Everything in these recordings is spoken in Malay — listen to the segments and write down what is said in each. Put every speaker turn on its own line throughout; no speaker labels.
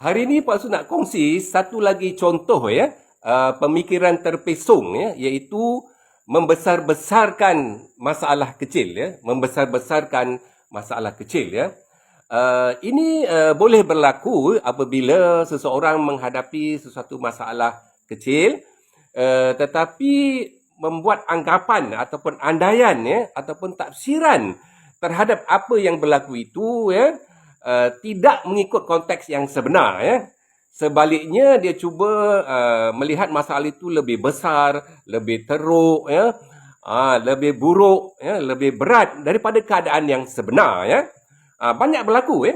Hari ini Pak Su nak kongsi satu lagi contoh pemikiran terpesong iaitu membesar-besarkan masalah kecil membesar-besarkan masalah kecil Ini boleh berlaku apabila seseorang menghadapi sesuatu masalah kecil tetapi membuat anggapan ataupun andaian ataupun tafsiran terhadap apa yang berlaku itu tidak mengikut konteks yang sebenar Sebaliknya dia cuba melihat masalah itu lebih besar, lebih teruk lebih buruk lebih berat daripada keadaan yang sebenar banyak berlaku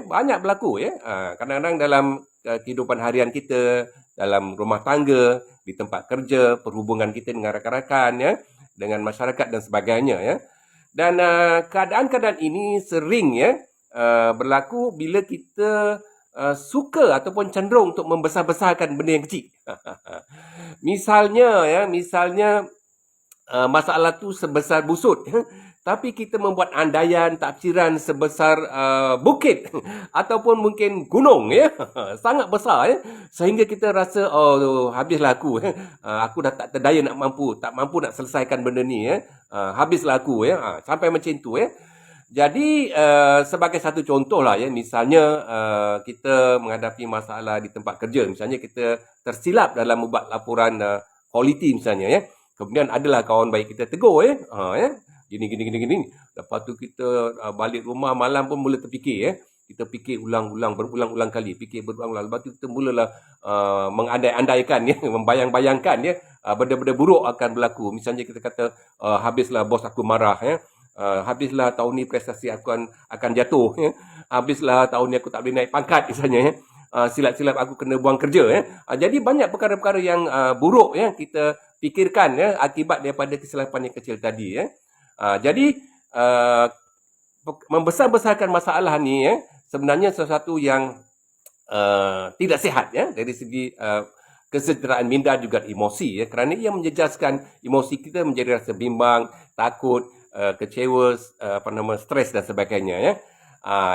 kadang-kadang dalam kehidupan harian kita, dalam rumah tangga, di tempat kerja, perhubungan kita dengan rakan-rakan dengan masyarakat dan sebagainya dan keadaan-keadaan ini sering berlaku bila kita suka ataupun cenderung untuk membesar-besarkan benda yang kecil. misalnya masalah tu sebesar busut tapi kita membuat andaian tafsiran sebesar bukit ataupun mungkin gunung sangat besar sehingga kita rasa habislah aku aku dah tak terdaya tak mampu nak selesaikan benda ni habislah aku sampai macam tu Jadi sebagai satu contoh lah misalnya kita menghadapi masalah di tempat kerja, misalnya kita tersilap dalam membuat laporan kualiti misalnya kemudian adalah kawan baik kita tegur gini. Lepas tu kita balik rumah malam pun mula terfikir kita fikir berulang-ulang kali, lepas tu kita mulalah mengandai-andaikan membayang-bayangkan benda-benda buruk akan berlaku. Misalnya kita kata habislah bos aku marah habislah tahun ni prestasi aku akan jatuh habislah tahun ni aku tak boleh naik pangkat misalnya silap-silap aku kena buang kerja jadi banyak perkara-perkara yang buruk kita fikirkan akibat daripada kesilapan yang kecil tadi jadi membesar-besarkan masalah ni sebenarnya sesuatu yang tidak sihat dari segi kesejahteraan minda juga emosi kerana ia menjejaskan emosi kita menjadi rasa bimbang, takut, kecewa, stres dan sebagainya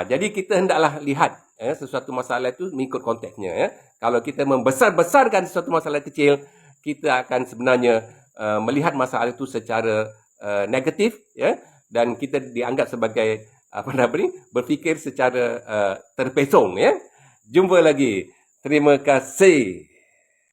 jadi kita hendaklah lihat sesuatu masalah itu mengikut konteksnya Kalau kita membesar-besarkan sesuatu masalah kecil, kita akan sebenarnya melihat masalah itu secara negatif dan kita dianggap sebagai berfikir secara terpesong Jumpa lagi. Terima kasih.